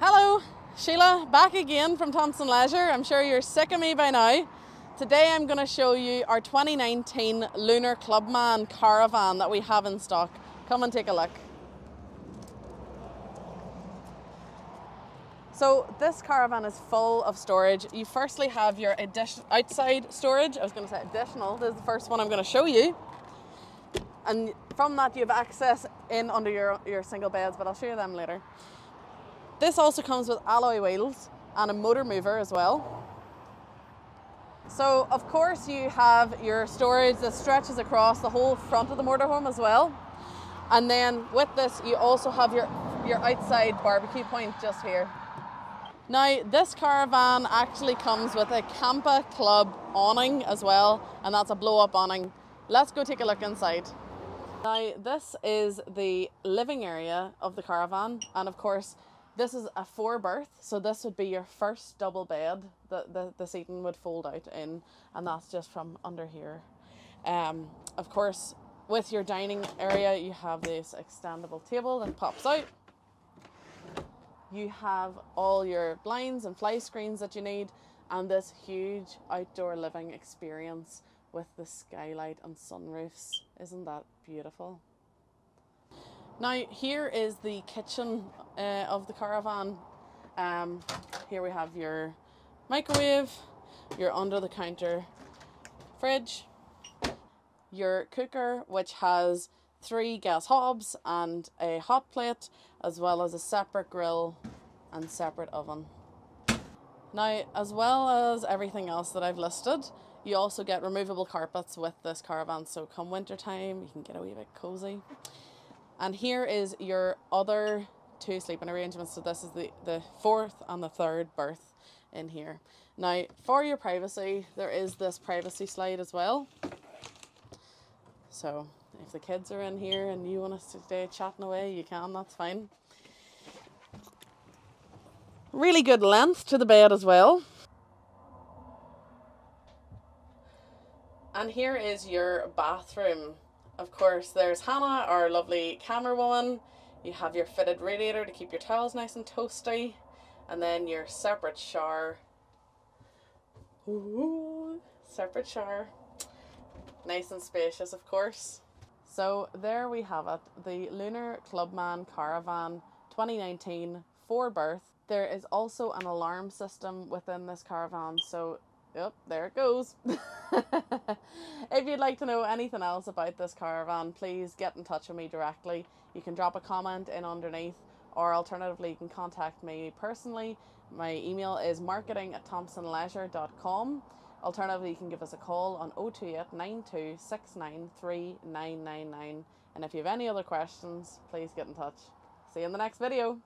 Hello, Sheila, back again from Thompson Leisure. I'm sure you're sick of me by now. Today I'm going to show you our 2019 Lunar Clubman Caravan that we have in stock. Come and take a look. So this caravan is full of storage. You firstly have your outside storage. I was going to say additional. This is the first one I'm going to show you. And from that you have access in under your single beds, but I'll show you them later. This also comes with alloy wheels and a motor mover as well. So of course you have your storage that stretches across the whole front of the motorhome as well. And then with this you also have your outside barbecue point just here. Now this caravan actually comes with a Camper Club awning as well, and that's a blow up awning. Let's go take a look inside. Now this is the living area of the caravan, and of course this is a 4-berth, so this would be your first double bed that the seating would fold out in, and that's just from under here. Of course, with your dining area, you have this extendable table that pops out. You have all your blinds and fly screens that you need, and this huge outdoor living experience with the skylight and sunroofs. Isn't that beautiful? Now here is the kitchen of the caravan. Here we have your microwave, your under the counter fridge, your cooker which has 3 gas hobs and a hot plate, as well as a separate grill and separate oven. Now, as well as everything else that I've listed, you also get removable carpets with this caravan, so come winter time you can get a wee bit cozy. And here is your other 2 sleeping arrangements. So this is the 4th and the 3rd berth in here. Now, for your privacy, there is this privacy slide as well. So if the kids are in here and you want us to stay chatting away, you can, that's fine. Really good length to the bed as well. And here is your bathroom. Of course, there's Hannah, our lovely camera woman. You have your fitted radiator to keep your towels nice and toasty. And then your separate shower. Ooh, separate shower. Nice and spacious, of course. So there we have it. The Lunar Clubman Caravan 2019 4-berth. There is also an alarm system within this caravan. So yep, there it goes. If you'd like to know anything else about this caravan, please get in touch with me directly. You can drop a comment in underneath, or alternatively you can contact me personally. My email is marketing@thompsonleisure.com. Alternatively, you can give us a call on 028 9269 3999. And if you have any other questions, please get in touch. See you in the next video.